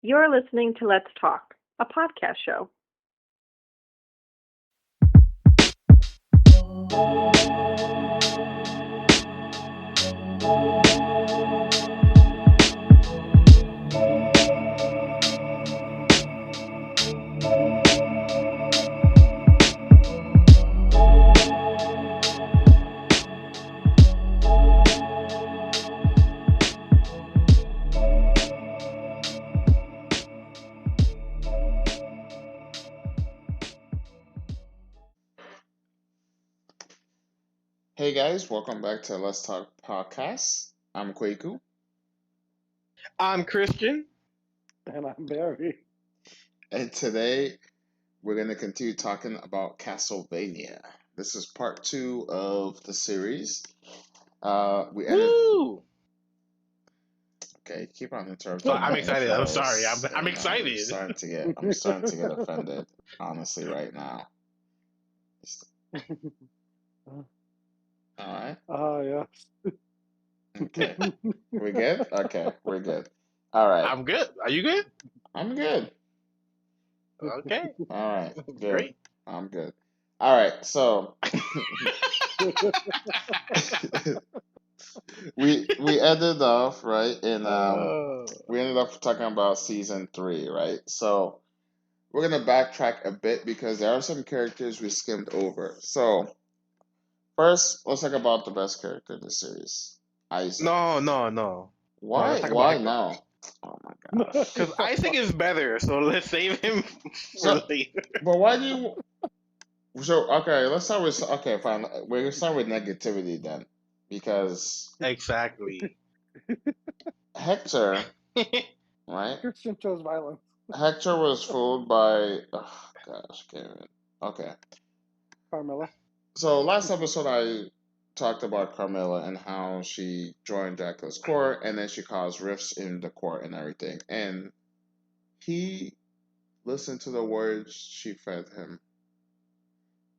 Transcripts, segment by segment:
You're listening to Let's Talk, a podcast show. Hey guys, welcome back to Let's Talk Podcast. I'm Kwaku, I'm Christian. And I'm Barry. and today we're going to continue talking about Castlevania. This is part two of the series. We ended. Woo! Okay, keep on So interrupting I'm my excited. I'm sorry. intros. I'm excited. I'm starting to get offended, honestly, right now. All right. Yes. Okay. We good? Okay, we're good. All right. I'm good. Are you good? I'm good. Okay. All right. Good. Great. I'm good. All right. So we ended off right in we ended up talking about season 3, right? So we're gonna backtrack a bit because there are some characters we skimmed over. So first, let's talk about the best character in the series, Isaac. No. No, let's talk about Why Hector. no? Oh my gosh. Because Isaac is better, so let's save him for So, later. but why do you? So okay, let's start with okay, fine. We're gonna start with negativity then, because Exactly. Hector, right? Christian chose violence. Hector was fooled by. Oh, gosh, can't even. Okay. Carmilla. So last episode, I talked about Carmilla and how she joined Dracula's court, and then she caused rifts in the court and everything. And he listened to the words she fed him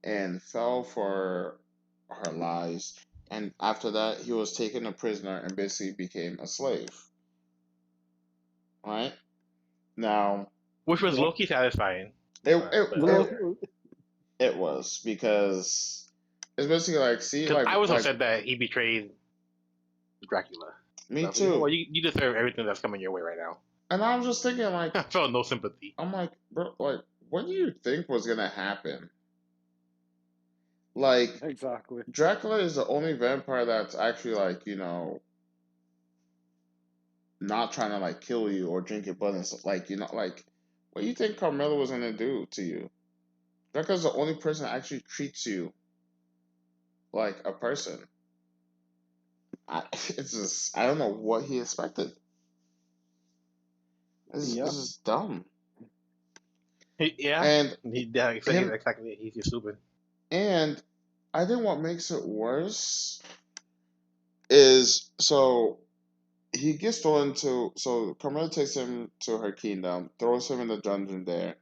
and fell for her lies. And after that, he was taken a prisoner and basically became a slave. Right now, Which was Yep. low-key satisfying. it But it, Little- it it was because it's basically like, see, 'cause I was like upset that he betrayed Dracula. me So, you know too. what? You deserve everything that's coming your way right now. And I was just thinking, like, I felt no sympathy. I'm like, bro, like, what do you think was gonna happen? Like, Exactly. Dracula is the only vampire that's actually like, not trying to like kill you or drink your blood and stuff. Like, like, what do you think Carmela was gonna do to you? Dracula's the only person that actually treats you like a person. It's just, I don't know what he expected. This is dumb. Yeah. And Exactly. He's just stupid. And I think what makes it worse is, so he gets thrown to, so Carmela takes him to her kingdom, throws him in the dungeon there,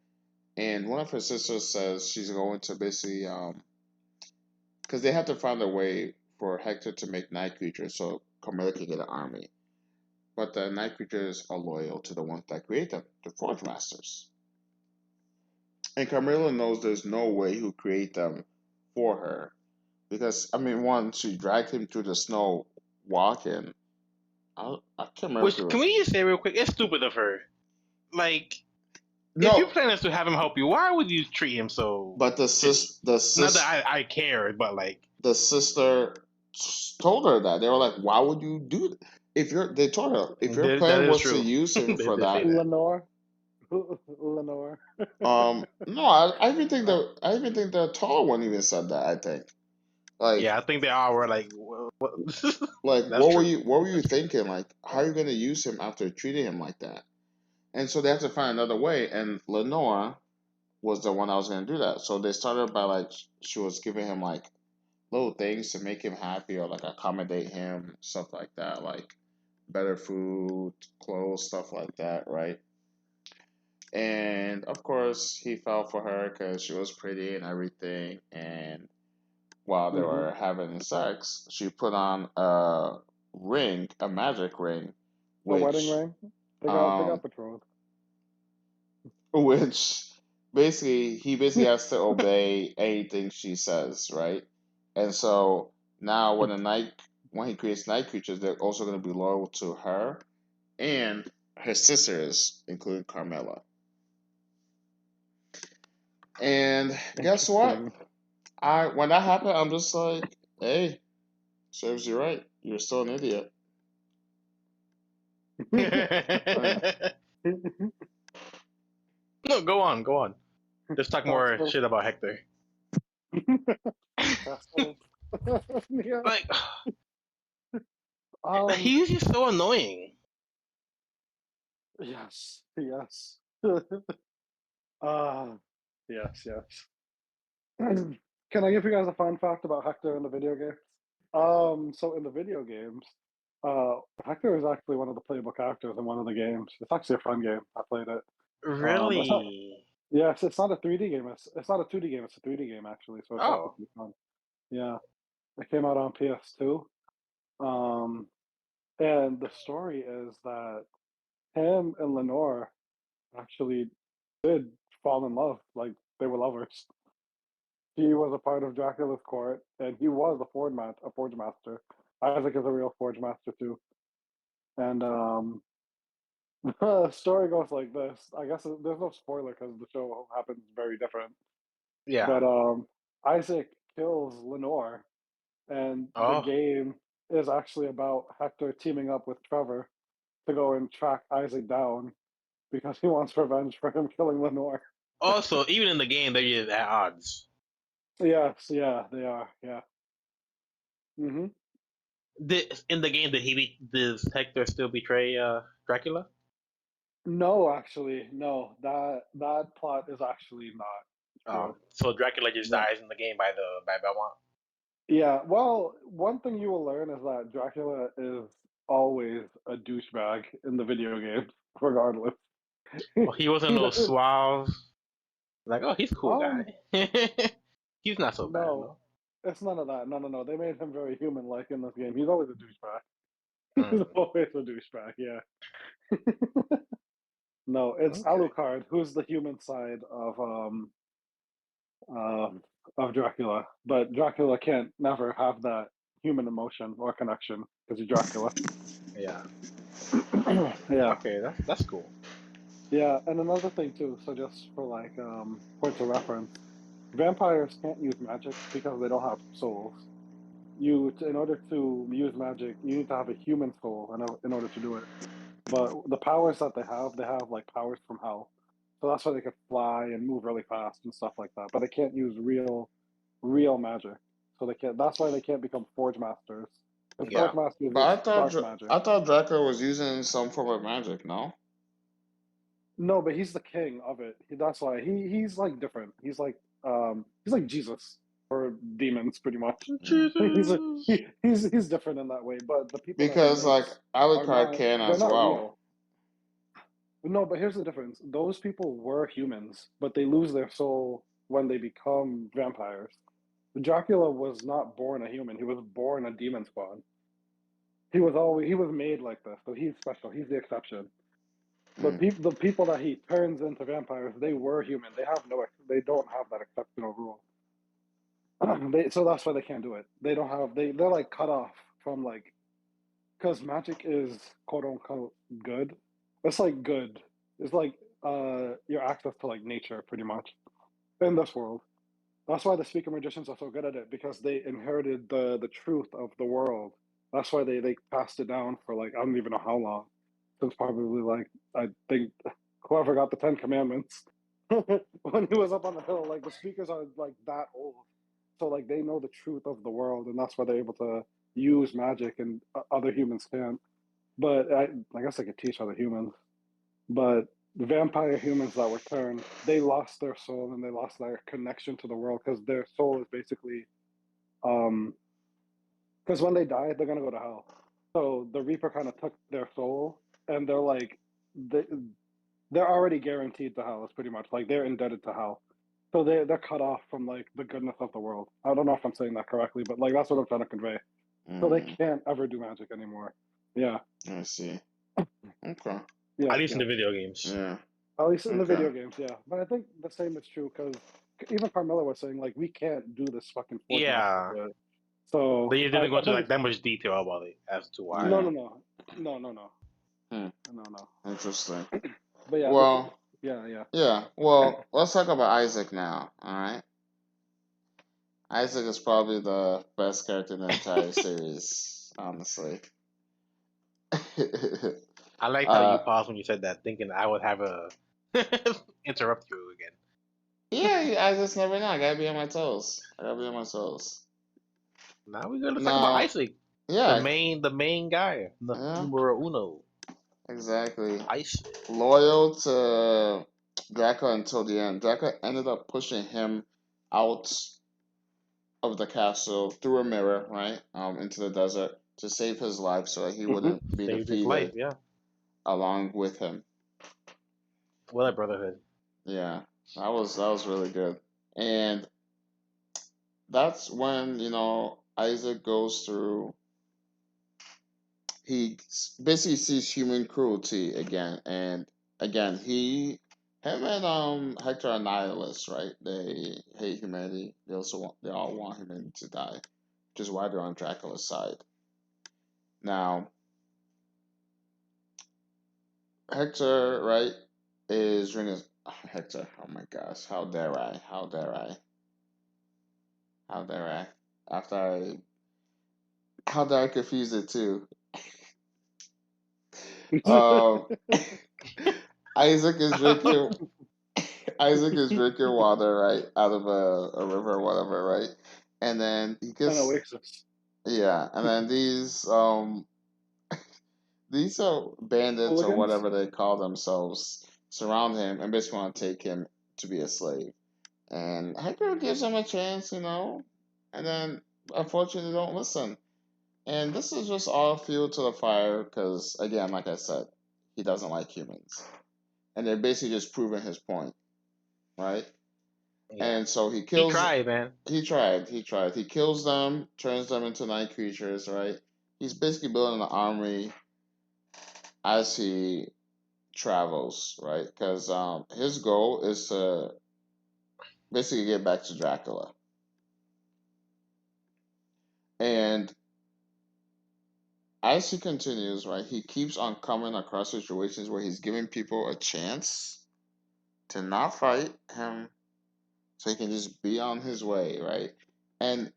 and one of her sisters says she's going to basically because they have to find a way for Hector to make night creatures so Carmela can get an army. But the night creatures are loyal to the ones that create them, the Forge Masters. And Carmela knows there's no way he'll create them for her. Because, I mean, one, she dragged him through the snow walking. I can't remember. Which, can we just say real quick, it's stupid of her. Like, No, if your plan is to have him help you, why would you treat him so? but the Not that I cared, but like, the sister told her that. They were like, "Why would you do that?" They told her, if your that plan is was to true. use him They for did say that, that. Lenore. no, I even think the taller one even said that. I think, like, Yeah, I think they all were like, what? like That's what true. were you thinking? Like, how are you gonna use him after treating him like that? And so they have to find another way. And Lenore was the one that was gonna do that. So they started by like, she was giving him like little things to make him happy or like accommodate him, stuff like that, like better food, clothes, stuff like that, right? And of course, he fell for her because she was pretty and everything. And while they were having sex, she put on a magic ring, A wedding which ring. They um got betrothed. which basically he basically has to obey anything she says, right? And so now when he creates night creatures, they're also going to be loyal to her and her sisters, including Carmela. And guess what? Interesting. When that happened, I'm just like, hey, serves you right. You're still an idiot. No, go on, go on. Let's talk more Castle. shit about Hector. Castle. Yeah. Like, Um. he's just so annoying. Yes. Yes. Yes. Yes. Can I give you guys a fun fact about Hector in the video games? So in the video games, Hector is actually one of the playable characters in one of the games. It's actually a fun game. I played it. It's not. Really? Yes, it's not a 3D game. It's not a 2D game. It's a 3D game actually. So it's actually Oh, pretty fun. Yeah, it came out on PS2. Um, and the story is that him and Lenore actually did fall in love. Like they were lovers. He was a part of Dracula's court, and he was a forge master. Isaac is a real forge master too. And the story goes like this. I guess there's no spoiler because the show happens very different. yeah. But Isaac kills Lenore, and the Oh, game is actually about Hector teaming up with Trevor to go and track Isaac down because he wants revenge for him killing Lenore. also, even in the game, they're just at odds. Yes, yeah, they are. Yeah. In the game, does Hector still betray Dracula? No, actually, no. That plot is actually not true. So Dracula just Yeah. dies in the game by Belmont. Yeah, well, one thing you will learn is that Dracula is always a douchebag in the video games, regardless. Well, he wasn't He's no suave. Like, oh, he's a cool um guy. He's not so bad, no, no. it's none of that. No, no, no. They made him very human-like in this game. He's always a douchebag. He's Mm, always a douchebag. Yeah. No, it's okay. Alucard, who's the human side uh, of Dracula, but Dracula can't never have that human emotion or connection because he's Dracula. Yeah. Yeah, Okay, that's cool. yeah, and another thing too. So just for like points of reference, vampires can't use magic because they don't have souls. In order to use magic, you need to have a human soul in order to do it. But the powers that they have like powers from hell. So that's why they could fly and move really fast and stuff like that. But they can't use real magic. So they can't. That's why they can't become forge masters. Because Yeah. forge masters But use dark magic. I thought Dracula was using some form of magic. No. No, but he's the king of it. That's why he's like different. He's like Jesus for demons, pretty much. He's a, Jesus. he's different in that way. But the people that he Because like makes are Alucard not. can They're as not well. real. No, but here's the difference. Those people were humans, but they lose their soul when they become vampires. Dracula was not born a human. He was born a demon spawn. He was made like this, so he's special. He's the exception. But Mm. the people that he turns into vampires, they were human. They don't have that exceptional rule. So that's why they can't do it. They don't have they're like cut off from like because magic is quote unquote good. It's like good. It's like your access to like nature pretty much in this world. That's why the speaker magicians are so good at it because they inherited the truth of the world. That's why they passed it down for like I don't even know how long. Since probably like I think whoever got the Ten Commandments when he was up on the hill, like the speakers are like that old. So like they know the truth of the world, and that's why they're able to use magic and other humans can't. But I guess I could teach other humans. But the vampire humans that were turned, they lost their soul and they lost their connection to the world because their soul is basically, because when they die, they're gonna go to hell. So the Reaper kind of took their soul, and they're like, they, they're already guaranteed to hell. It's pretty much like they're indebted to hell. So they're cut off from like the goodness of the world. I don't know if I'm saying that correctly, but like that's what I'm trying to convey. So they Mm. can't ever do magic anymore. Yeah, I see. Okay. yeah, At least in yeah. the video games. Yeah. At least in the video Okay. games, yeah. But I think the same is true because even Carmela was saying like we can't do this fucking Fortnite Yeah, shit. So they didn't go I into think like that much detail about it as to why. no, Yeah. no, no, no, no, no, Hmm. no, no. Interesting. But yeah, this Well, yeah. yeah. Well, let's talk about Isaac now. All right. Isaac is probably the best character in the entire series, honestly. I liked how you uh, paused when you said that, thinking I would have a interrupt you again. yeah, I just never know. I gotta be on my toes. I gotta be on my toes. Now we're gonna talk about Now, Isaac, yeah, the main guy, the yeah, numero uno, exactly. Isaac. Loyal to Dracula until the end. Dracula ended up pushing him out of the castle through a mirror, right, into the desert to save his life so that he wouldn't be Saved his life, defeated yeah. along with him. Well, that brotherhood. Yeah, that was really good, and that's when Isaac goes through. He basically sees human cruelty again, and again him and Hector are nihilists, right? They hate humanity. They all want humanity to die, which is why they're on Dracula's side. Now Hector, right, is drinking. Hector, oh my gosh, how dare I? How dare I? How dare I? After I, how dare I confuse it too? Um, Isaac is drinking. Isaac is drinking water, right, out of a river or whatever, right, and then he an gets, oasis. yeah, and then these are bandits or Hooligans? whatever they call themselves surround him and basically want to take him to be a slave. And Hector gives him a chance, and then unfortunately don't listen. And this is just all fuel to the fire because, again, like I said, he doesn't like humans. And they're basically just proving his point, right? Yeah, And so he tried, man. he kills them, turns them into night creatures, right? He's basically building an army as he travels, right? Because his goal is to basically get back to Dracula. And as he continues, right, he keeps on coming across situations where he's giving people a chance to not fight him so he can just be on his way, right? And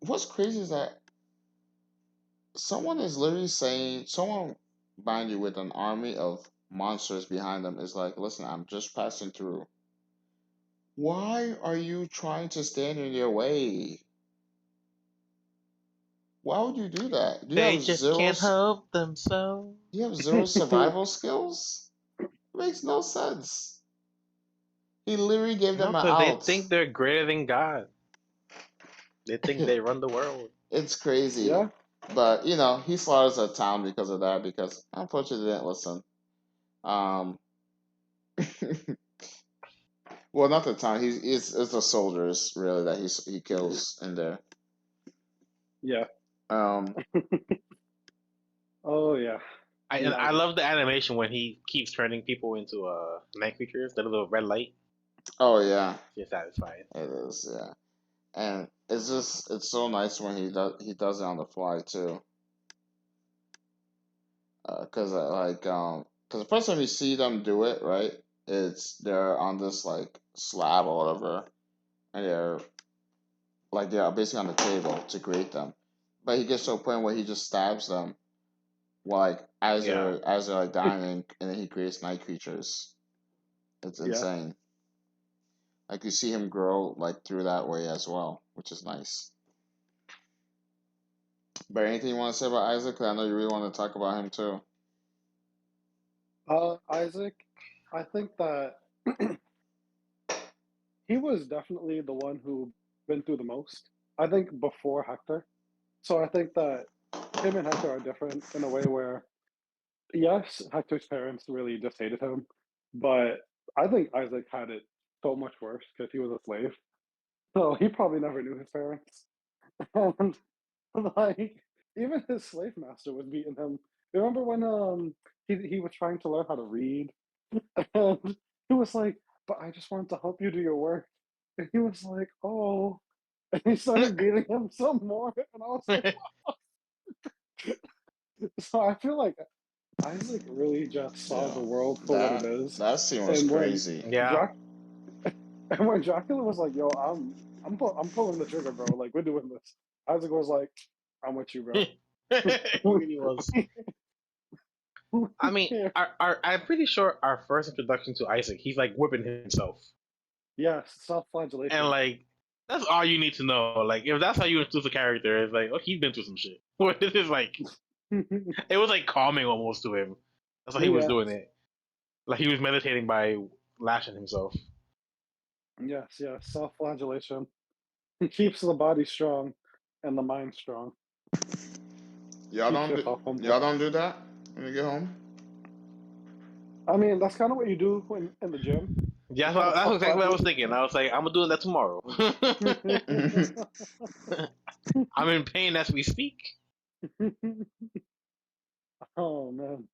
what's crazy is that someone is literally saying, someone behind you with an army of monsters behind them is like, listen, I'm just passing through. Why are you trying to stand in their way? Why would you do that? They just can't help themselves. Do you have zero survival skills? It makes no sense. He literally gave No, them an because they out. think they're greater than God. They think they run the world. It's crazy. Yeah? But he slaughters a town because of that, because unfortunately they didn't listen. Um well, not the town. It's the soldiers really that he kills in there. Yeah. Um Oh yeah. I love the animation when he keeps turning people into night creatures. The little red light, oh yeah, just satisfying. it is, yeah. And it's so nice when he does it on the fly too. Cause cause the first time you see them do it, right? They're on this like slab or whatever, and they're basically on the table to create them. But he gets to a point where he just stabs them, like Yeah, as they're like dying, and then he creates night creatures. It's Yeah. insane. Like you see him grow like through that way as well, which is nice. But anything you want to say about Isaac? 'Cause I know you really want to talk about him too. Isaac, I think that he was definitely the one who been through the most. I think before Hector. So I think that him and Hector are different in a way where yes, Hector's parents really just hated him, but I think Isaac had it so much worse because he was a slave. So he probably never knew his parents. And like even his slave master was beating him. Remember when he was trying to learn how to read and was like, but I just wanted to help you do your work. And he was like, oh. And he started beating him some more. And I was like, so I feel like Isaac really just saw Yeah, the world for what it that is. that scene was And when crazy. Yeah. And when Dracula was like, "Yo, I'm pulling the trigger, bro. Like, we're doing this." Isaac was like, "I'm with you, bro." It really was. I mean, Yeah. I'm pretty sure our first introduction to Isaac, he's like whipping himself, Yes, and self-flagellation. like that's all you need to know. Like if that's how you introduce a character, it's like, oh, he's been through some shit. This is like, it was like calming almost to him. That's how he was Yes, doing it. Like he was meditating by lashing himself. yes, self-flagellation. He keeps the body strong and the mind strong. Y'all Keeps don't do yourself y'all humble. don't do that when you get home. I mean, that's kind of what you do in the gym. Yeah, You kind of that's exactly what I was self-flagellate. thinking. I was like, I'm gonna do that tomorrow. I'm in pain as we speak. Oh man.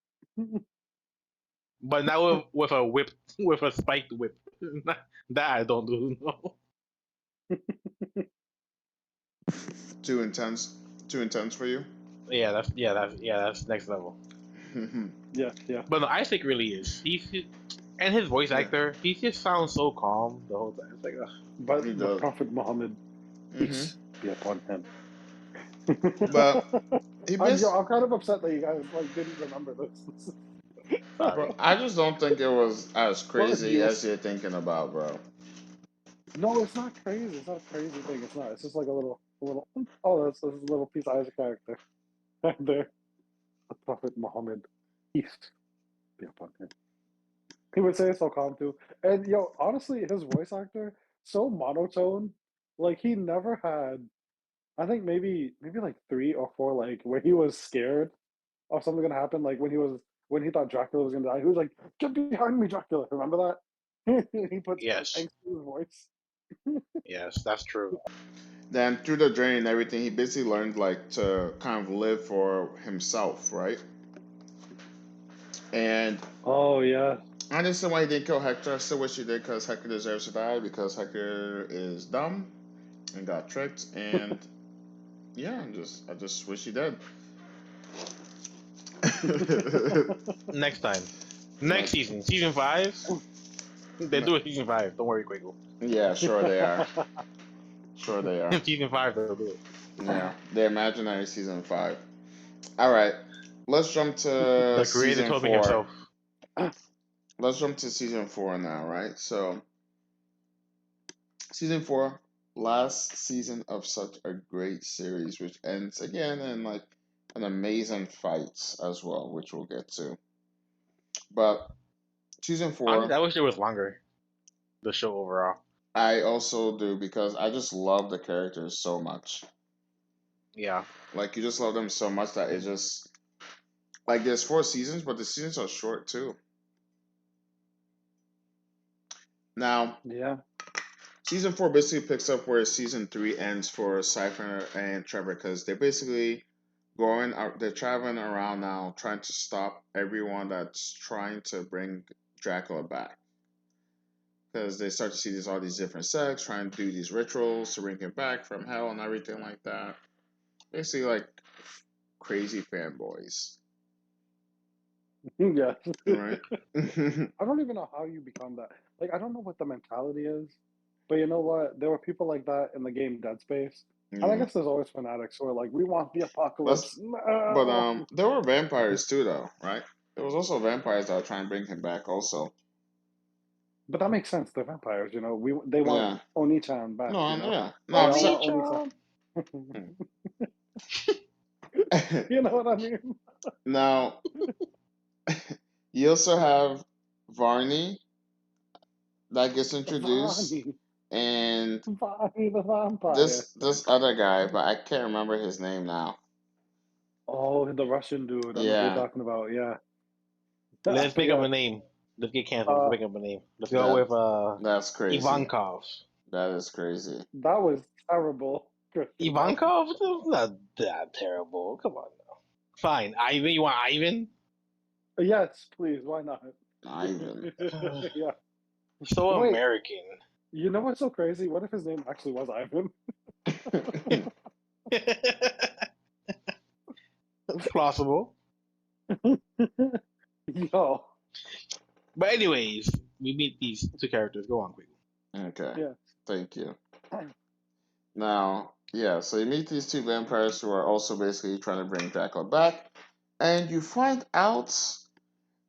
But now with a whip, with a spiked whip. That I don't do. No. Too intense. Too intense for you. That's next level. Yeah. But no, Isaac really is. And his voice Yeah, actor, he just sounds so calm the whole time. It's like, ugh. he But does. Prophet Muhammad, Hmm. peace be upon him. But he missed. I'm kind of upset that you guys like didn't remember this. Sorry. Bro, I just don't think it was as Fuck crazy you. as you're thinking about, bro. No, it's not crazy. It's not a crazy thing. It's not. It's just like a little. Oh, that's a little piece of Isaac character right there. The Prophet Muhammad, peace be upon him. He would say it so calm too. And yo, honestly, his voice actor so monotone. Like he never had. I think maybe like 3 or 4 like where he was scared of something gonna happen. Like when he thought Dracula was gonna die, he was like, "Get behind me, Dracula!" Remember that? He puts Yes, angst in his voice. yes, that's true. Then through the journey and everything, he basically learned like to kind of live for himself, right? And Oh yeah. I understand why he didn't kill Hector. I still wish he did because Hector deserves to die because Hector is dumb and got tricked. And yeah, I just wish he did. Next time, next Like, season, season 5. They do it season 5. Don't worry, Quago. yeah, sure they are. Sure they are. Season 5, they'll do it. Yeah, the imaginary season 5. All right, let's jump to The creator season told me 4. himself. Let's jump to season 4 now, right? So, season 4, last season of such a great series, which ends again in like an amazing fights as well, which we'll get to. But season Honestly, 4, I wish it was longer. The show overall. I also do because I just love the characters so much. Yeah. Like you just love them so much that it just like there's 4 seasons, but the seasons are short too. Now, Yeah. season 4 basically picks up where season 3 ends for Cypher and Trevor because they're basically going out, they're traveling around now trying to stop everyone that's trying to bring Dracula back. Because they start to see all these different sects trying to do these rituals to bring him back from hell and everything like that. Basically, like crazy fanboys, Yeah. right? I don't even know how you become that. Like, I don't know what the mentality is, but you know what? There were people like that in the game Dead Space, and I Yeah. guess there's always fanatics who are like, "We want the Let's, apocalypse." but No. there were vampires too, though, right? There was also vampires that were trying to bring him back, also. But that makes sense. They're vampires, you know. They want Yeah. Oni-chan back, No, you know. yeah. No, They I'm all saying. want Oni-san. Hmm. You know what I mean? Now, you also have Varney that gets introduced, Vani, and Vani the vampire. this other guy, but I can't remember his name now. Oh, the Russian dude. I know who you're Yeah, talking about. Yeah, I Let's make up a forget. name. Let's get canceled. Let's Uh, make up a name. Let's go that with that's crazy. Ivankov. That is crazy. that was terrible, Christian. That was Ivankov? That's not that terrible. Come on now. Fine. Ivan, you want Ivan? yes, please. Why not? Ivan. Yeah. So Wait, American. you know what's so crazy? What if his name actually was Ivan? Plausible. Yo. But anyways, we meet these two characters. Go on, quickly. Okay, Yeah. thank you. Now, yeah, so you meet these two vampires who are also basically trying to bring Dracula back, and you find out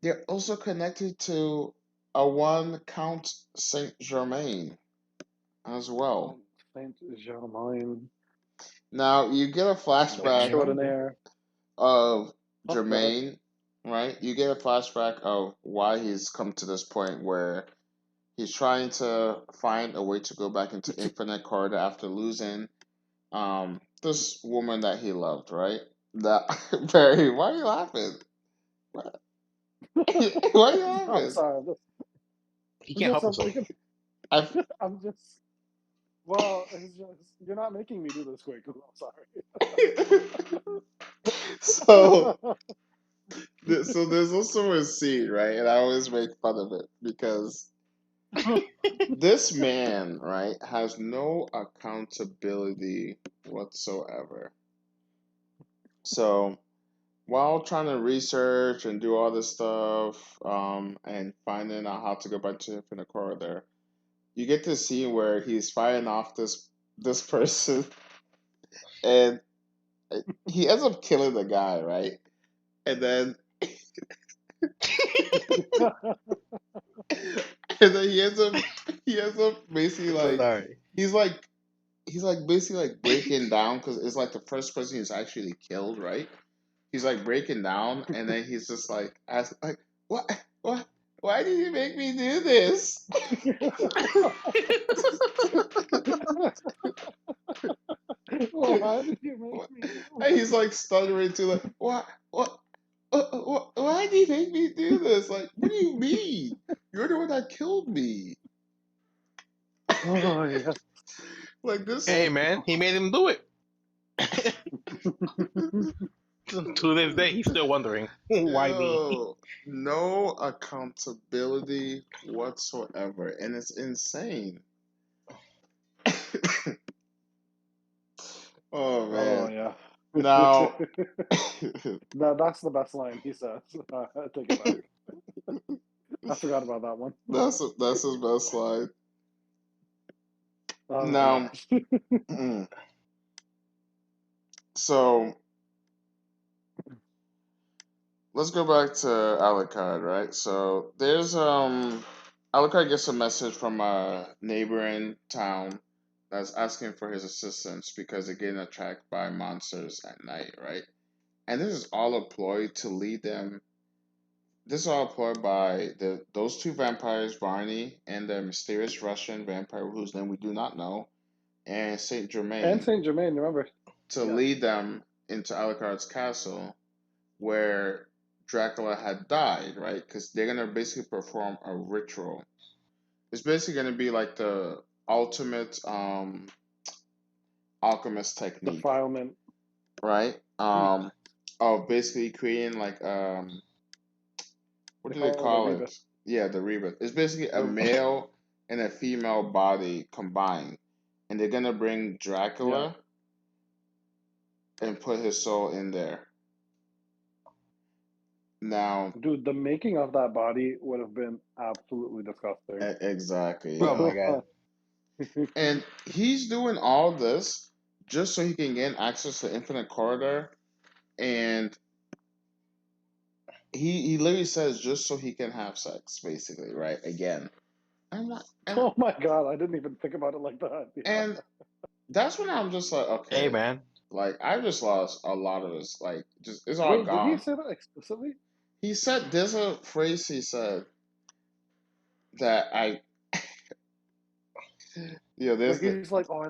they're also connected to a one Count Saint Germain as well. Saint Germain. Now you get a flashback Extraordinaire. of Oh, God. Germain, right? You get a flashback of why he's come to this point where he's trying to find a way to go back into Infinite Corridor after losing this woman that he loved, right? That Barry, why are you laughing? What? Why are you I'm laughing? sorry. He I'm can't just, help I'm, himself. I I'm just. Well, it's just you're not making me do this quick. I'm so sorry. so there's also a scene, right? And I always make fun of it because this man, right, has no accountability whatsoever. So while trying to research and do all this stuff, and finding out how to go back to Infinite Corridor, you get to see where he's fighting off this person, and he ends up killing the guy, right? And then and then he ends up basically like Sorry. he's like he's like basically like breaking down because it's like the first person he's actually killed, right? He's like breaking down, and then he's just like ask like what why did you make me do this? Why did you make me do And this? he's like stuttering to like what why did you make me do this? Like what do you mean? You're the one that killed me. Oh yeah. Like this. Hey man, he made him do it. To this day, he's still wondering why me. Yo, no accountability whatsoever, and it's insane. Oh Oh man. yeah. Now, No, that's the best line he says. I take it back. I forgot about that one. that's his best slide. Oh my Now, gosh. so let's go back to Alucard, right? So there's Alucard gets a message from a neighboring town that's asking for his assistance because they're getting attacked by monsters at night, right? And this is all a ploy to lead them. This is all a ploy by those two vampires, Barney and the mysterious Russian vampire whose name we do not know, and Saint And Germain, Saint Germain, remember? to Yeah. lead them into Alucard's castle where Dracula had died, right? Because they're gonna basically perform a ritual. It's basically gonna be like the ultimate alchemist technique, Defilement. right? Mm. Of basically creating like what They do they call it a call rebus. it? Yeah, the rebirth. It's basically a The male and a female body combined, and they're gonna bring yeah. Dracula and put his soul in there. Now, Dude, the making of that body would have been absolutely disgusting. exactly, Oh yeah. my god. And he's doing all this just so he can gain access to Infinite Corridor, and he literally says just so he can have sex, basically, right? Again, I'm not, Oh my god, I didn't even think about it like that. Yeah. and that's when I'm just like, Hey okay, man. like I just lost a lot of this, like just it's all Wait, did he gone. say that explicitly? He said there's a phrase he said that I, yeah, Like there's he's like, oh,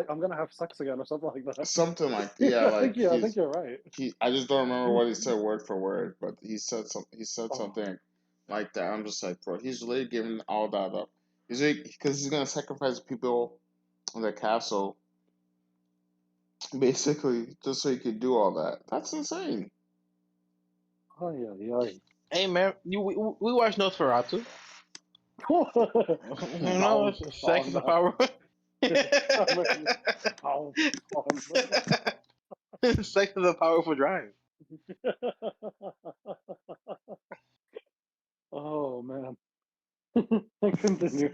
I'm gonna have sex again or something like that. something like Yeah, yeah, I think like yeah, I think you're right. I just don't remember what he said word for word, but he said Oh, something like that. I'm just like, bro, he's literally giving all that up. He's because he's gonna sacrifice people in the castle, basically, just so he could do all that. That's insane. oh yeah, yeah. Hey man, we watched Nosferatu. No, sex is the power. Sex is a powerful drive. Oh man. Continue.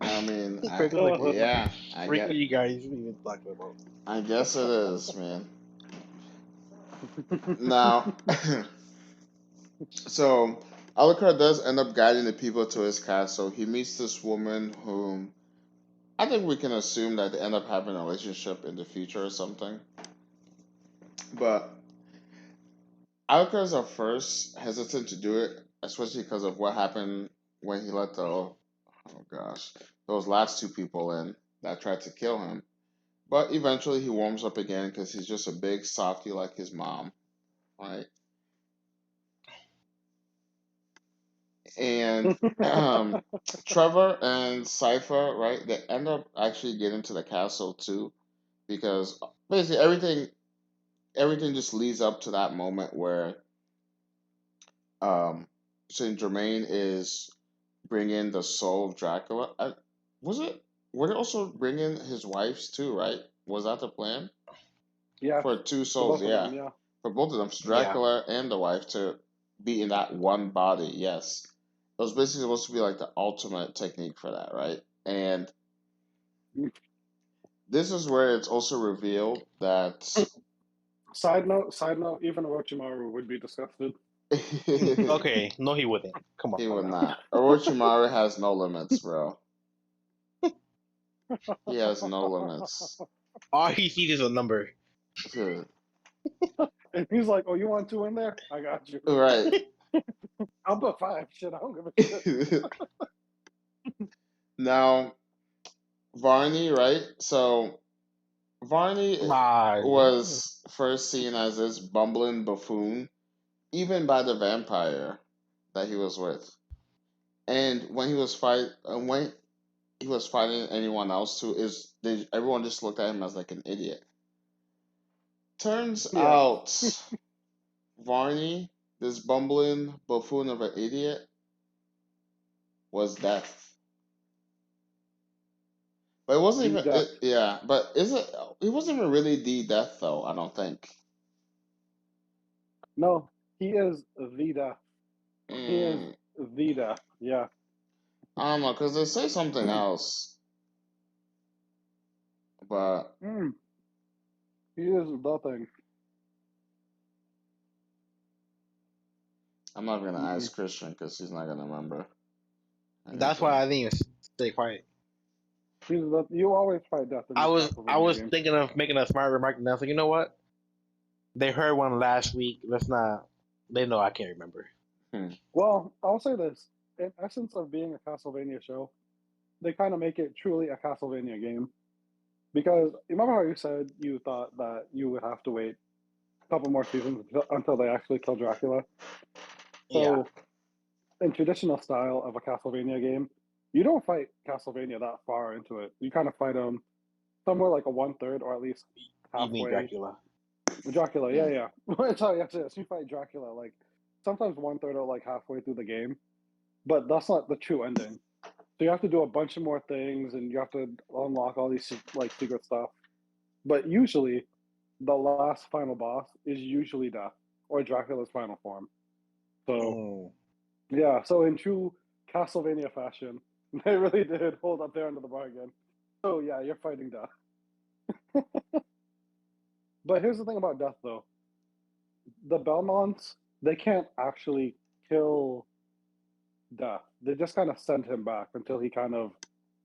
I mean, What I freak are get. you guys even talking about? I guess it is, man. Now, so Alucard does end up guiding the people to his castle. He meets this woman whom I think we can assume that they end up having a relationship in the future or something. But Alucard's at first hesitant to do it, especially because of what happened when he let the oh gosh those last two people in that tried to kill him. But eventually he warms up again because he's just a big softy like his mom, right? And Trevor and Cypher, right? They end up actually getting to the castle too, because basically everything just leads up to that moment where Saint Germain is bringing the soul of Dracula. Was it? Were they also bringing his wife's too? Right? Was that the plan Yeah, for two for souls? both of Yeah, them, yeah. for both of them, so Yeah. Dracula and the wife to be in that one body. Yes, it was basically supposed to be like the ultimate technique for that, right? And this is where it's also revealed that Side note, even Orochimaru would be disgusted. Okay, no, he wouldn't. Come on he would now. not. Orochimaru has no limits, bro. He has no limits. All he sees is a number. And he's like, "Oh, you want two in there? I got you. Right. I'll put five. Shit, I don't give a shit." Now, Varney, right? So Varney Ah, was first seen as this bumbling buffoon, even by the vampire that he was with. And when he was fighting anyone else too, everyone just looked at him as like an idiot. Turns Yeah. out, Varney, this bumbling buffoon of an idiot, was Death. But it wasn't The even. Death. Yeah, but is it? It wasn't even really the Death though. I don't think. No, he is the Death. He is Mm, the Death. Yeah. I don't know because they say something else, but He is the thing. I'm not gonna ask Christian because he's not gonna remember that's why anything. I didn't even stay quiet. You always fight Death in I these was Castlevania games. thinking of making a smart remark, and I was like, you know what? They heard one last week. Let's not. They know I can't remember. Well, I'll say this: in essence of being a Castlevania show, they kind of make it truly a Castlevania game. Because remember how you said you thought that you would have to wait a couple more seasons until they actually kill Dracula? Yeah. So, in traditional style of a Castlevania game, you don't fight Castlevania that far into it. You kind of fight them somewhere like a 1/3 or at least You mean halfway. Dracula? Dracula, yeah. Sorry, yes, you fight Dracula like sometimes 1/3 or like halfway through the game, but that's not the true ending. So you have to do a bunch of more things, and you have to unlock all these like secret stuff. But usually, the last final boss is usually Death or Dracula's final form. So yeah, so in true Castlevania fashion, they really did hold up their end of the bargain. So yeah, you're fighting Death. But here's the thing about Death, though: the Belmonts, they can't actually kill Death. They just kind of send him back until he kind of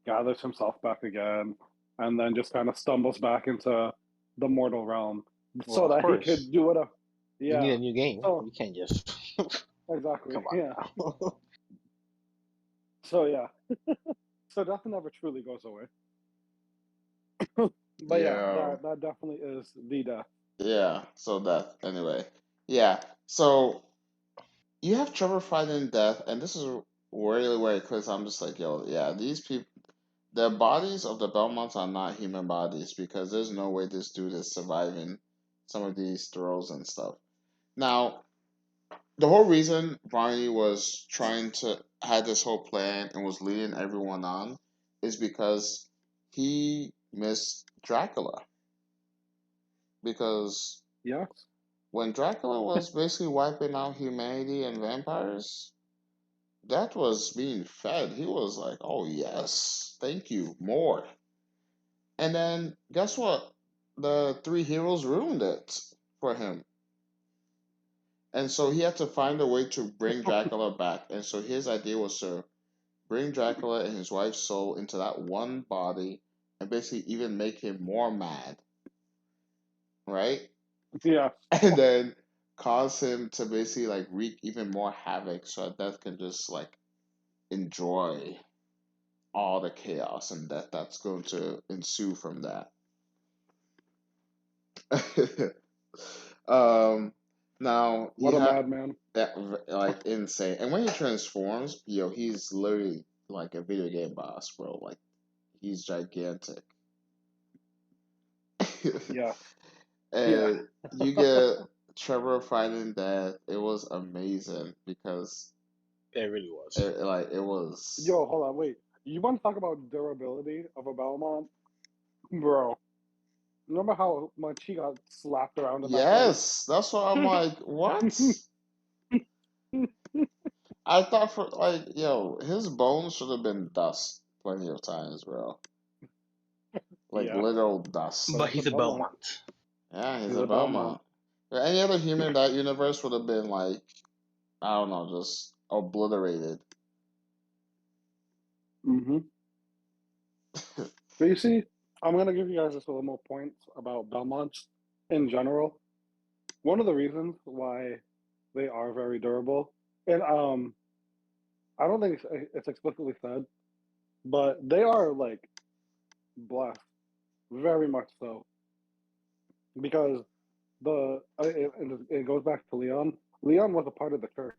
gathers himself back again, and then just kind of stumbles back into the mortal realm, Well, so of that he course. could do whatever. You need Yeah. a new game. So You can't just exactly. come on Yeah. now. So yeah. So Death never truly goes away. But yeah, Yeah. that definitely is the Death. Yeah. So Death. Anyway. Yeah. So you have Trevor fighting Death, and this is really where it clicks. I'm just like, yo, yeah, these people. The bodies of the Belmonts are not human bodies because there's no way this dude is surviving some of these throws and stuff. Now, the whole reason Barney was trying to had this whole plan and was leading everyone on is because he missed Dracula. Because Yeah. when Dracula was basically wiping out humanity and vampires, that was being fed. He was like, "Oh yes, thank you, more." And then guess what? The three heroes ruined it for him. And so he had to find a way to bring Dracula back. And so his idea was to bring Dracula and his wife's soul into that one body and basically even make him more mad, right? Yeah. And then cause him to basically like wreak even more havoc so that Death can just like enjoy all the chaos and that's going to ensue from that. um Now he What a had madman. that like insane. And when he transforms, he's literally like a video game boss, bro. Like he's gigantic. Yeah. Yeah. And you get Trevor finding that it was amazing because It really was. it was. Yo, hold on, wait. You want to talk about durability of a Belmont? Bro, remember how much he got slapped around in that fight? Yes, that's why I'm like, what? I thought for like, his bones should have been dust plenty of times, bro. Like Yeah, literal dust. But but he's it's a a Belmont. Belmont. Yeah, he's He's a a Belmont. Belmont. Any other human in that universe would have been like, I don't know, just obliterated. Mm-hmm. But you see, I'm gonna give you guys just a little more points about Belmonts in general. One of the reasons why they are very durable, and I don't think it's explicitly said, but they are like blessed, very much so, because it goes back to Leon. Leon was a part of the church,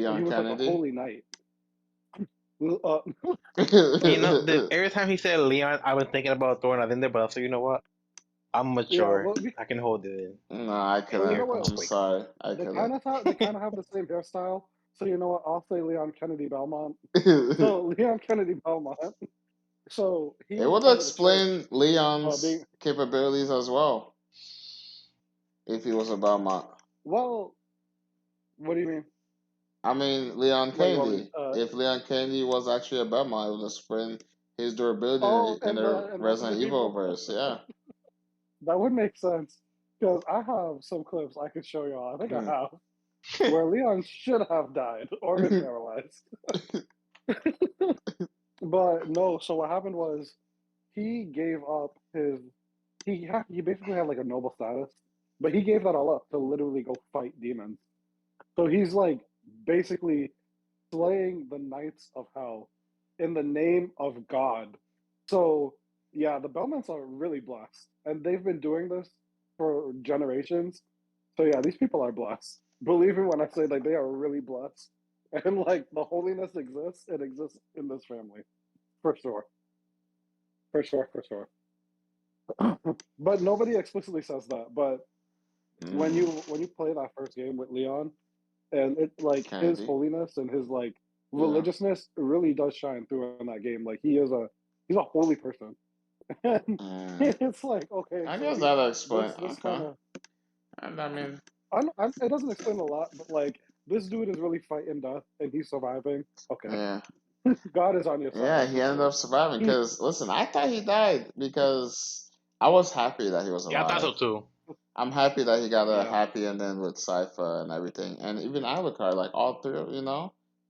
and he Leon was like a Kennedy. holy knight. Every time he said Leon, I was thinking about throwing that in there, but I said, you know what? I'm Yeah, mature. well, I can hold it in. No, I so you Here know couldn't. what? comes I'm Quaker. sorry. I They couldn't. kind of have the same hairstyle. So you know what? I'll say Leon Kennedy Belmont. So Leon Kennedy Belmont. So he It was a would part of the church. explain Leon's Being capabilities as well if he was a Belmont. well, what do you mean? I mean, Leon What you want me? Kennedy. If Leon Kennedy was actually a Belmont, it would explain his durability Oh, in the and Resident Resident Evil Evil. verse. Yeah. That would make sense because I have some clips I could show y'all. I think I Hmm. have where Leon should have died or been paralyzed. But no. So what happened was he gave up his he basically had like a noble status, but he gave that all up to literally go fight demons. So he's like basically slaying the knights of hell in the name of God. So yeah, the Belmonts are really blessed, and they've been doing this for generations. So yeah, these people are blessed. Believe me when I say like they are really blessed, and like the holiness exists. It exists in this family, for sure, for sure, for sure. But nobody explicitly says that. But when Mm. you play that first game with Leon, and it like his Kennedy. holiness and his like Yeah. religiousness really does shine through in that game. Like he's a holy person, and Mm. it's like okay, I so guess he that'll explain. this kind Okay. of And I mean, it doesn't explain a lot, but like this dude is really fighting death and he's surviving. Okay, yeah. God is on your side. Yeah, That's he for ended sure. up surviving. Because, listen, I thought he died because I was happy that he was Yeah, I thought alive. so too. I'm happy that he got a Yeah. happy ending with Cypher and everything. And even Alucard, like all three,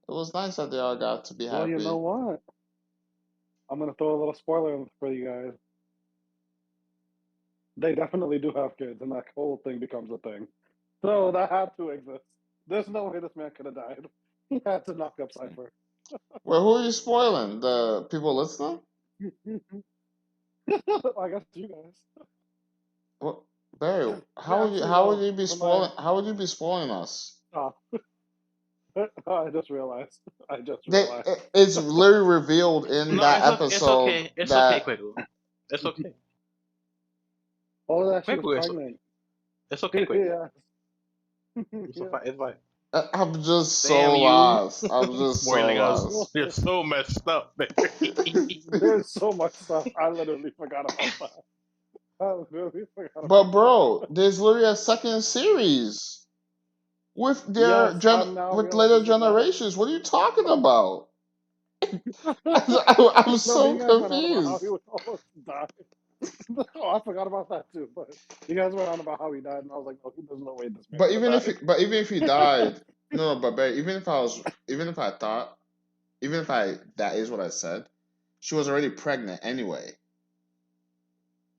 it was nice that they all got to be Well, you know happy. what? I'm gonna throw a little spoiler in for you guys. They definitely do have kids, and that whole thing becomes a thing. So that had to exist. There's no way this man could have died. He had to knock up Cypher. Well, who are you spoiling? The people listening? I guess you guys. What, Barry? Yeah, actually, How would no. you be Never mind. spoiling? How would you be spoiling us? Oh, I just realized. I just They, realized. it's literally revealed in No, that it's episode okay. It's okay, that Quaker. It's okay. Oh, that she was Quaker, pregnant. it's okay, Quaker. Yeah. It's Yeah. fine. It's fine. I'm just so Damn you. lost. I'm just so Spoiling us. lost. You're so messed up, man. There's so much stuff. I literally forgot about that. I literally forgot But about bro, there's literally a second series with that. Yes, I'm now with later realizing that. generations. What are you talking about? I'm No, so you guys went on about how he confused. was almost died. Oh, I forgot about that too. But you guys went on about how he died, and I was like, oh, there's no way this man's gonna die. But even if he died, no, but Barry, even if I that is what I said, she was already pregnant anyway.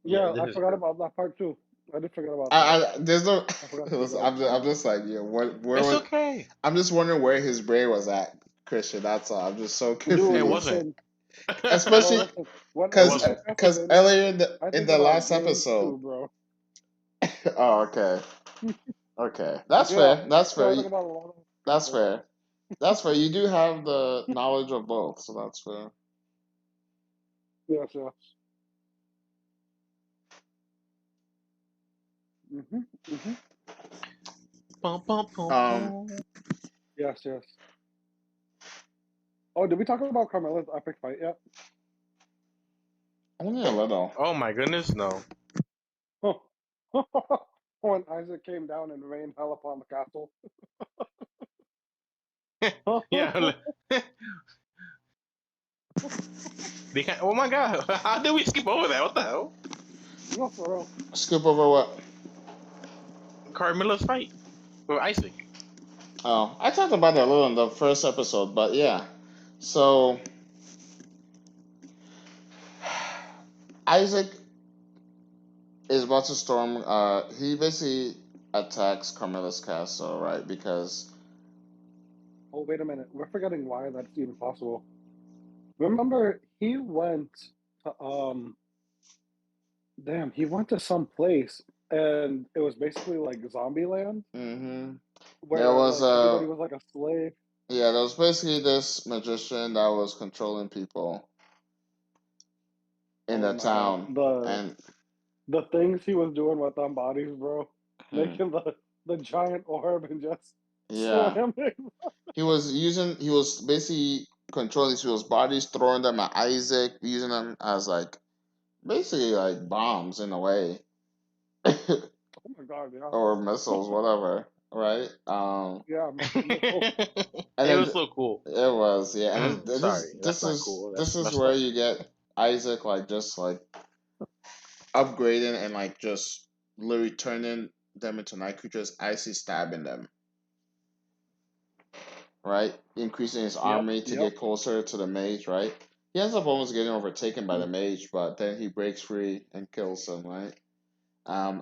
Yeah, Yeah, this I is forgot true. about that part too. I did forget about that. There's no. I forgot that he got I'm pregnant. just like, yeah. Where It's was? okay. I'm just wondering where his brain was at, Christian. That's all. I'm just so Dude, It confused, wasn't. listen, bro, especially listen. When It I because think wasn't. of Castlevania, earlier I in think the about last games episode. too, bro. Oh, okay, okay. That's Yeah, fair. That's so fair. I think about a lot of That's bro. fair. That's fair. You do have the knowledge of both, so that's fair. Yes, yes. Mhm, mhm. Bum, bum, bum, Um, bum. Yes, yes. Oh, did we talk about Carmella's epic fight yet? only a little. Oh my goodness, no. When Isaac came down and rained hell upon the castle. Yeah. They can't, oh my god. How did we skip over that? What the hell? No, for real. Skip over what? Carmilla's fight with Isaac. Oh, I talked about it a little in the first episode, but yeah. So Isaac is about to storm. He basically attacks Carmella's castle, right? Because Oh, wait a minute. We're forgetting why that's even possible. Remember, he went to damn, he went to some place and it was basically like zombie land hmm there where was like everybody a was like a slave. yeah, there was basically this magician that was controlling people in Oh the my god. town, The and the things he was doing with them bodies, bro. hmm, Making the giant orb and just yeah, slamming. he was basically controlling these people's bodies, throwing them at Isaac, using them as like basically like bombs in a way. Oh my god, yeah. Or missiles, whatever, right? Yeah, missile. And It then was so cool. it was, yeah, and Sorry, that's not cool. this That's is messed where up. you get Isaac like just like upgrading and like just literally turning them into night creatures, icy stabbing them, right? Increasing his Yep, army to yep. get closer to the mage, right? He ends up almost getting overtaken by the mage, but then he breaks free and kills him, right?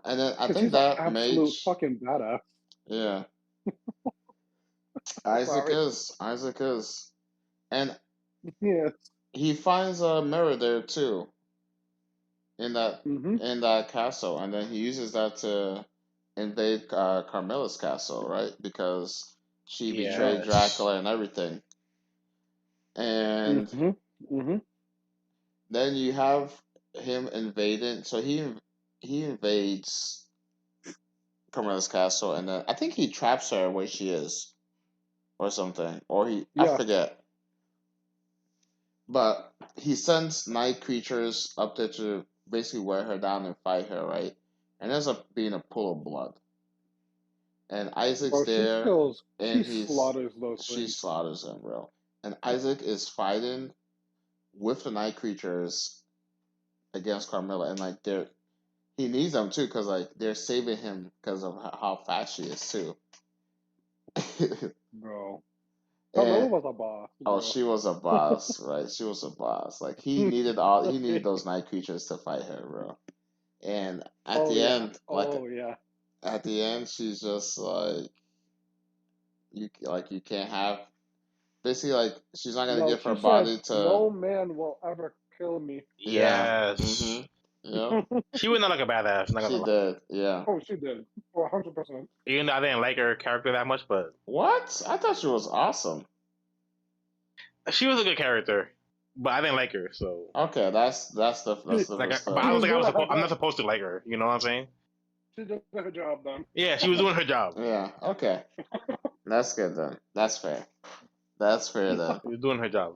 And then I Because think he's an that absolute mage, fucking badass. yeah, Sorry. Isaac is, and Yeah. he finds a mirror there too in Mm-hmm. that castle, and then he uses that to invade Carmella's castle, right? Because she betrayed Yes. Dracula and everything. And Mm-hmm. Mm-hmm. then you have him invading. So he invades Carmella's castle, and then I think he traps her where she is, or something, or I Yeah. forget. But he sends night creatures up there to basically wear her down and fight her, right? And ends up being a pool of blood. And Isaac's Bro, there, she and slaughters those she things. slaughters him, bro. And Isaac is fighting with the night creatures against Carmilla, and like he needs them too, cause like they're saving him because of how fast she is too. Bro. Carmella And was a boss, oh, bro. she was a boss, right? She was a boss. Like he needed those night creatures to fight her, bro. And Oh yeah. Oh yeah. at the end, she's just like you can't have basically like she's not gonna No, give her she said, body to no man will ever kill me. yeah Yes. yeah She was not like a badass, not gonna she lie. did yeah. Oh, she did. 100%. Even though I didn't like her character that much, but What? I thought she was awesome. she was a good character. But I didn't like her, so Okay, that's the like, first but step. I She was was like, doing her I'm not job. supposed to like her. You know what I'm saying? She did her job then. Yeah, she was doing her job. Yeah, okay. That's good then. That's fair. That's fair then. She's doing her job.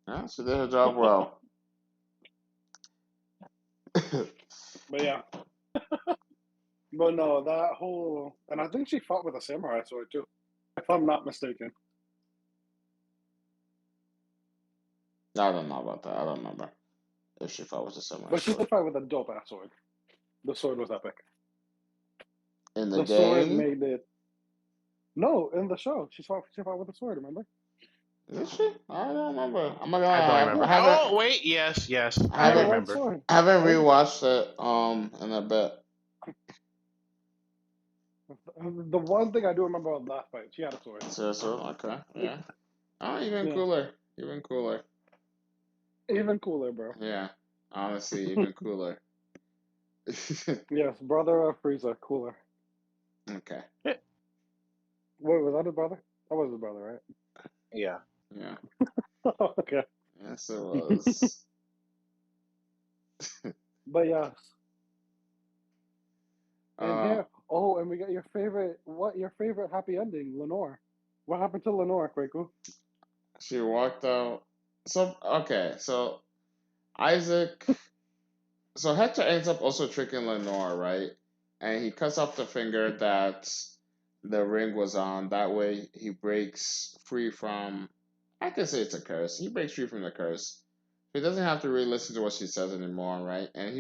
Yeah, she did her job well. But yeah. But no, that whole, and I think she fought with a samurai sword too, if I'm not mistaken. I don't know about that. I don't remember if she fought with a samurai But she sword. did fight with a dope ass sword. The sword was epic. In the sword game? made it. No, in the show, she fought with a sword. Remember? Did she? I don't remember. I'm not gonna I lie. don't I remember. haven't, Oh wait, yes. I I She had a haven't, white remember. sword. I haven't Right? rewatched it in a bit. The one thing I do remember about that fight, she had a sword. Seriously? Okay. Yeah. Oh, even Yeah. cooler. Even cooler. Even cooler, bro. Yeah. Honestly, even cooler. Yes, brother of Frieza, cooler. Okay. Wait, was that his brother? That was his brother, right? Yeah. Yeah. Okay. Yes, it was. But yes. And Uh, here, and we got your favorite. What your favorite happy ending, Lenore? What happened to Lenore, Kwaku? she walked out. So okay, so Isaac. So Hector ends up also tricking Lenore, right? And he cuts off the finger that the ring was on. That way, he breaks free from. I can say it's a curse. He breaks free from the curse. He doesn't have to really listen to what she says anymore, right? And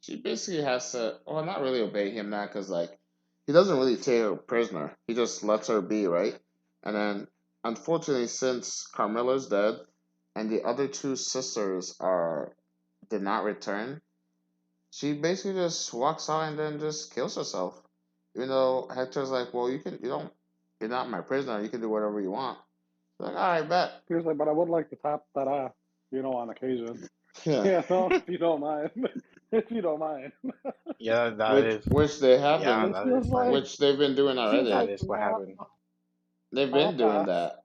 she basically has to, well, not really obey him now, because like he doesn't really take her prisoner. He just lets her be, right? And then, unfortunately, since Carmilla's dead, and the other two sisters did not return, she basically just walks out and then just kills herself. Even though Hector's like, well, you're not my prisoner. You can do whatever you want. She's like, all right, bet. He was like, but I would like to tap that ass, on occasion. Yeah. Yeah, no, if you don't mind. If you don't mind. Yeah, that which is. which they have Yeah, been, And that she was is like, fine. which they've been doing she was already. That like, is what nah, happened. They've I'll been doing pass. that.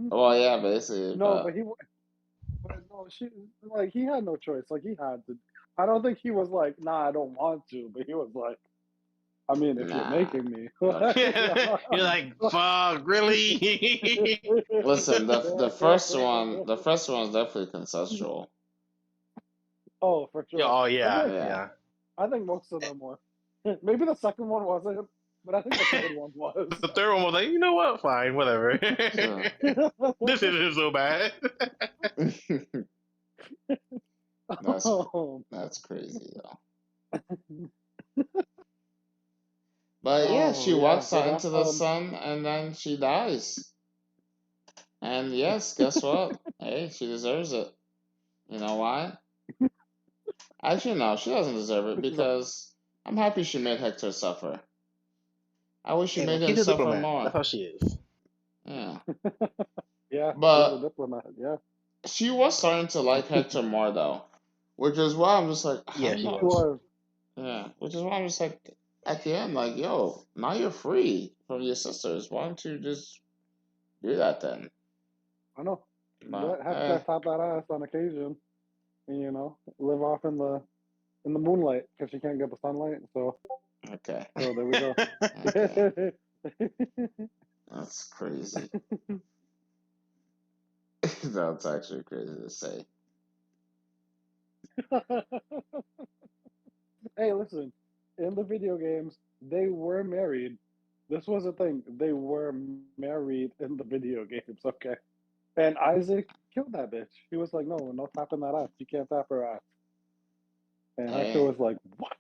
Well, yeah, basically, No, but but no, he had no choice. Like, he had to. I don't think he was like, nah, I don't want to, but he was like, I mean, if you're nah. making me. Look, You're like, fuck, really? listen, the first one is definitely consensual. Oh, for Yeah, sure. oh I yeah, think, Yeah. yeah. I think most of them were. Maybe the second one wasn't, but I think the third one was. The third one was like, you know what? Fine, whatever. So, This isn't so bad. that's Oh, that's crazy though. But yeah, she yeah. walks So out into that's the sun and then she dies. And yes, guess what? Hey, she deserves it. You know why? Actually, no, she doesn't deserve it because I'm happy she made Hector suffer. I wish she Hey, made man, him she's a suffer diplomat. more. That's how she is. Yeah. yeah, she's a But diplomat. Yeah, she was starting to like Hector more though. Which is why I'm just like, how Yeah, do you she she not? was. was. Yeah. Which is why I'm just like, at the end, like, yo, now you're free from your sisters. Why don't you just do that then? I know. But Let Hector tap that ass on occasion, and live off in the moonlight because she can't get the sunlight. So okay. there we go. Okay. That's crazy. That's actually crazy to say. Hey, listen. In the video games, they were married. This was a thing. They were married in the video games. Okay. And Isaac killed that bitch. He was like, no, no tapping that ass. You can't tap her ass. And Hector Hey. was like, what?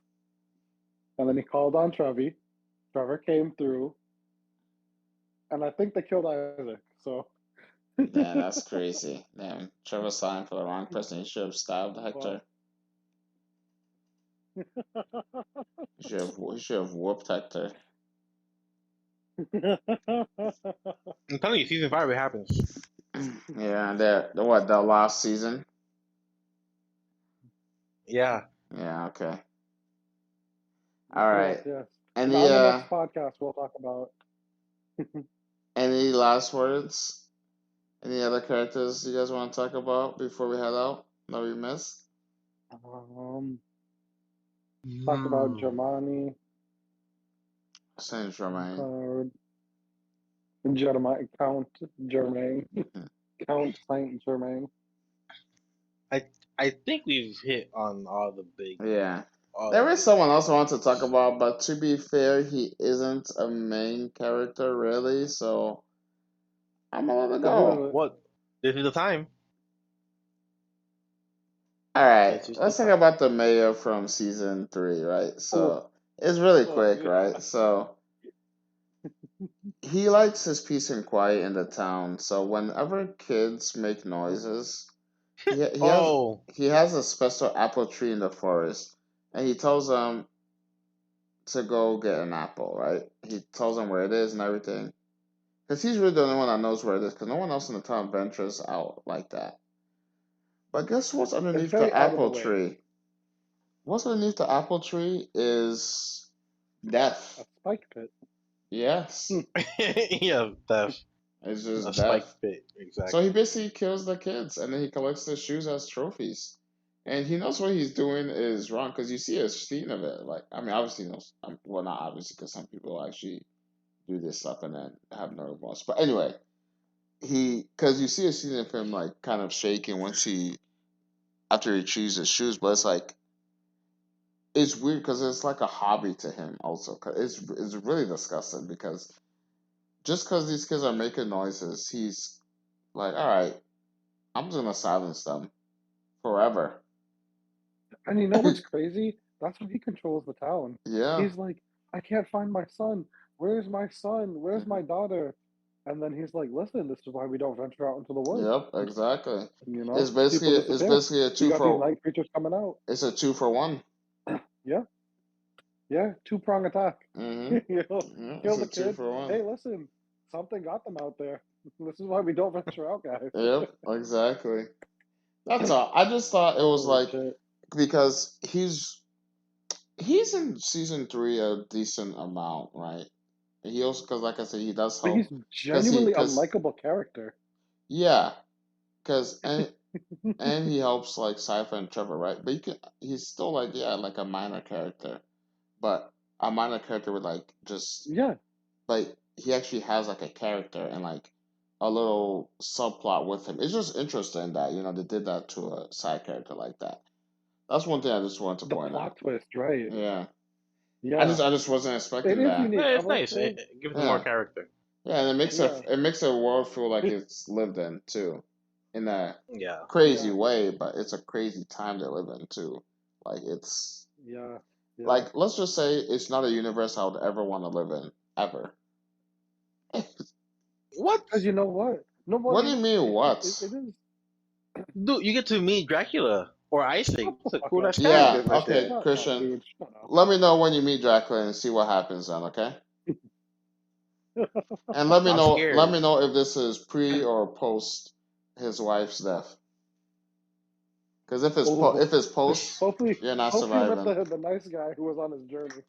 And then he called on Trevi. Trevor came through. And I think they killed Isaac. So. Yeah, that's crazy. Damn, Trevor signed for the wrong person. He should have stabbed Wow. Hector. He should have whooped Hector. I'm telling you, season 5 it happens. Yeah, the last season? Yeah. Yeah, okay. Alright. Yes. And Any on the next podcast, we'll talk about. any last words? Any other characters you guys want to talk about before we head out that we missed? Talked about Hmm. Germani. Saint Germain. Count Germain, Count Saint Germain. I think we've hit on all the big. Yeah. All There the is big. someone else I want to talk about, but to be fair, he isn't a main character really, so I'm gonna let it So who is go. it? What? This is the time. Alright, This is the let's talk time. about the mayor from season 3, right? Oh, So it's really quick, yeah. right? So he likes his peace and quiet in the town, so whenever kids make noises, he he has Oh, he has a special apple tree in the forest, and he tells them to go get an apple, right? He tells them where it is and everything. Because he's really the only one that knows where it is, because no one else in the town ventures out like that. But guess what's It's underneath very the out of the apple way. tree? What's underneath the apple tree is death. A spike pit. Yes, yeah, death. it's A just spike death. pit, So he exactly. basically kills the kids, and then he collects the shoes as trophies. And he knows what he's doing is wrong, because you see a scene of it. Like, I mean, obviously, no, well, not obviously, because some people actually do this stuff and then have no remorse. But anyway, because you see a scene of him like kind of shaking once he after he retrieves his shoes, but it's like it's weird because it's like a hobby to him also. 'Cause it's really disgusting because just because these kids are making noises, he's like, all right, I'm just gonna silence them forever. And you know what's crazy? That's how he controls the town. Yeah. He's like, I can't find my son. Where's my son? Where's Hmm. my daughter? And then he's like, listen, this is why we don't venture out into the woods. Yep. Exactly. You It's know, basically people it's disappear. basically a We two got these for night creatures coming out. it's a 2 for 1. Yeah, yeah, two-prong attack. Mm-hmm. You know, Yeah, it's kill a the two kid. for one. Hey, listen, something got them out there. This is why we don't venture out, guys. Yep. Exactly. That's all. I just thought it was Holy like shit. because he's in season 3 a decent amount, right? He also because like I said, he does But he's help genuinely because unlikable character. yeah, because and he helps like Cypher and Trevor, right? But he's still like yeah like a minor character, but a minor character with like just Yeah, like he actually has like a character and like a little subplot with him. It's just interesting that they did that to a side character like that. That's one thing I just wanted to the point out. plot twist, right? Yeah. I Yeah, just I just wasn't it expecting is that. No, unique. I it's will nice. say, It gives them more Yeah. character. Yeah, and yeah, it makes a world feel like it's lived in too. In a Yeah. crazy yeah, way, but it's a crazy time they live in too. Like it's yeah, yeah. like let's just say it's not a universe I would ever want to live in. Ever. What? Because you know what? No, well, What do you you know, mean what? it is. Dude, you get to meet Dracula or Shut Isaac. the It's a fuck cool up. ass Yeah, characters and okay, shit. Shut up, Christian. dude. Shut Let me know when you meet Dracula and see what happens then, okay? And I'm let scared. me know if this is pre or post his wife's death. Because Oh, if it's post, hopefully, you're not hopefully with surviving. the nice guy who was on his journey.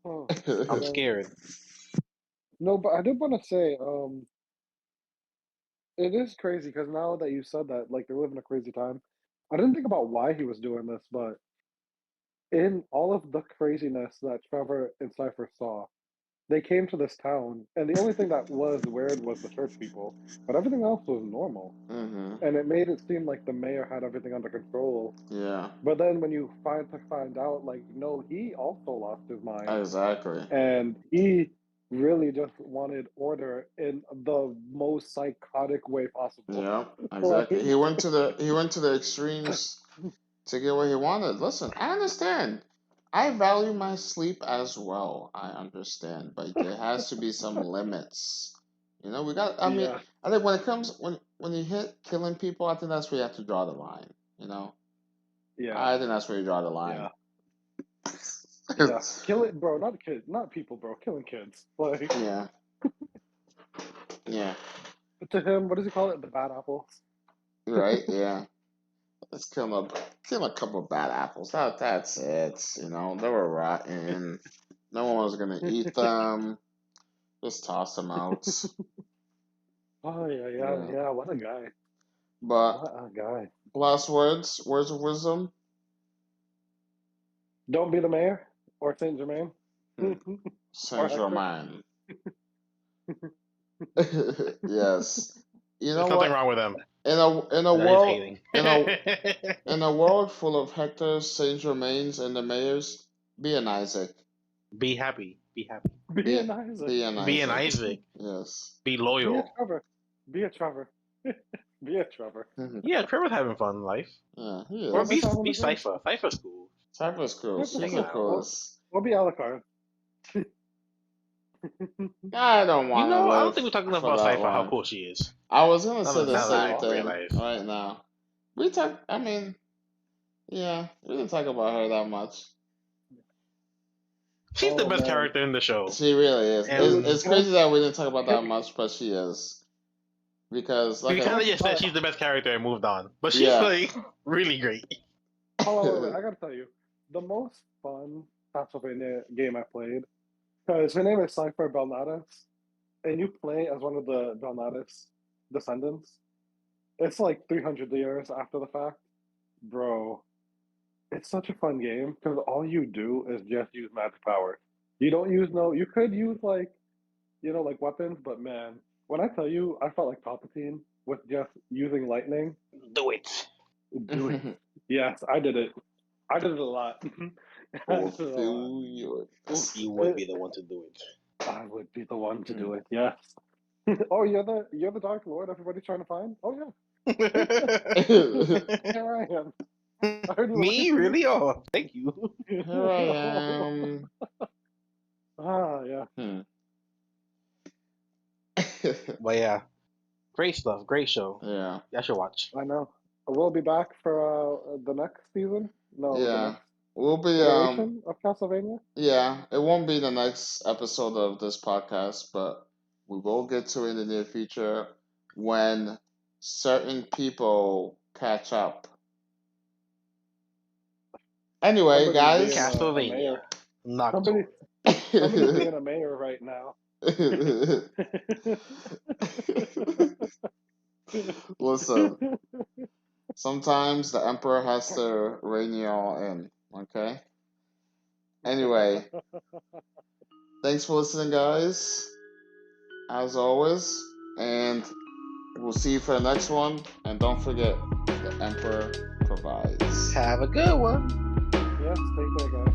Oh, I'm man. scared. No, but I did want to say, it is crazy because now that you said that, like they're living a crazy time. I didn't think about why he was doing this, but in all of the craziness that Trevor and Cypher saw, they came to this town, and the only thing that was weird was the church people, but everything else was normal. Mm-hmm. And it made it seem like the mayor had everything under control. Yeah, But then when you find out, like, no, he also lost his mind, exactly. and he really just wanted order in the most psychotic way possible. Yeah, Like, exactly. He went to the extremes to get what he wanted. Listen, I understand. I value my sleep as well. I understand, but there has to be some limits. We got. I mean, yeah, I think when it comes when you hit killing people, I think that's where you have to draw the line. yeah, I think that's where you draw the yeah, line. yeah. Kill it, bro. Not kids, not people, bro. Killing kids. Like, Yeah, yeah, to him, what does he call it? The bad apples. right. Yeah, let's kill a couple of bad apples. That's it. They were rotten. No one was gonna eat them. Just toss them out. Oh yeah, yeah, Yeah. yeah. What a guy. But What a guy. last words of wisdom. Don't be the mayor or Saint Germain. Saint Hector. Germain. Yes. You There's know nothing what? wrong with them. In a That is world hating. in a world full of Hectors, Saint Germains, and the mayors, be an Isaac. Be happy. Be happy. Be an Isaac. Be an Be an Isaac. Isaac. Yes. Be Be a loyal. Trevor. Be a Trevor. Be a Trevor. Yeah, Trevor's having fun in life. Yeah, he Or is. be Trevor's having a great Cypher. Cypher's cool. Cypress cool. Cypher's She's cool. the coolest. We'll be Alucard. I don't want to I live don't think we talked enough for about that Cypher, how long. cool she is. I was gonna Now say that- the now that I same thing realize. right now. We talk. I mean, yeah, we didn't talk about her that much. She's the Oh, best man. character in the show. She really is. And- It's crazy that we didn't talk about that much, but she is. Because We like kind I, of just said she's the best character and moved on. But she's Yeah. like really great. Hold on, wait. I gotta tell you, the most fun Castlevania game I played, because her name is Cypher Belnatus, and you play as one of the Belnatus descendants. It's like 300 years after the fact. Bro, it's such a fun game because all you do is just use magic power. You don't use you could use like weapons, but man, when I tell you I felt like Palpatine with just using lightning. Do it. Do it. Yes, I did it. I did it a lot. I did it a lot. You would be the one to do it. I would be the one to do it. Yes. Oh, you're the Dark Lord. Everybody's trying to find. Oh yeah, here I am. I heard you Me? looking for Really? Oh, thank you. Here I am. Ah, yeah. But yeah, great stuff. Great show. Yeah. I should watch. I know. We'll be back for the next season. No. Yeah. The next We'll be iteration of Castlevania. yeah, it won't be the next episode of this podcast, but we will get to it in the near future when certain people catch up. Anyway, Somebody's guys. being a Castlevania. mayor. Nocturne. Somebody's being a mayor right now. Listen, sometimes the emperor has to rein you all in, okay? Anyway, thanks for listening, guys, as always, and we'll see you for the next one, and don't forget, the emperor provides. Have a good one. Yes, take care, guys.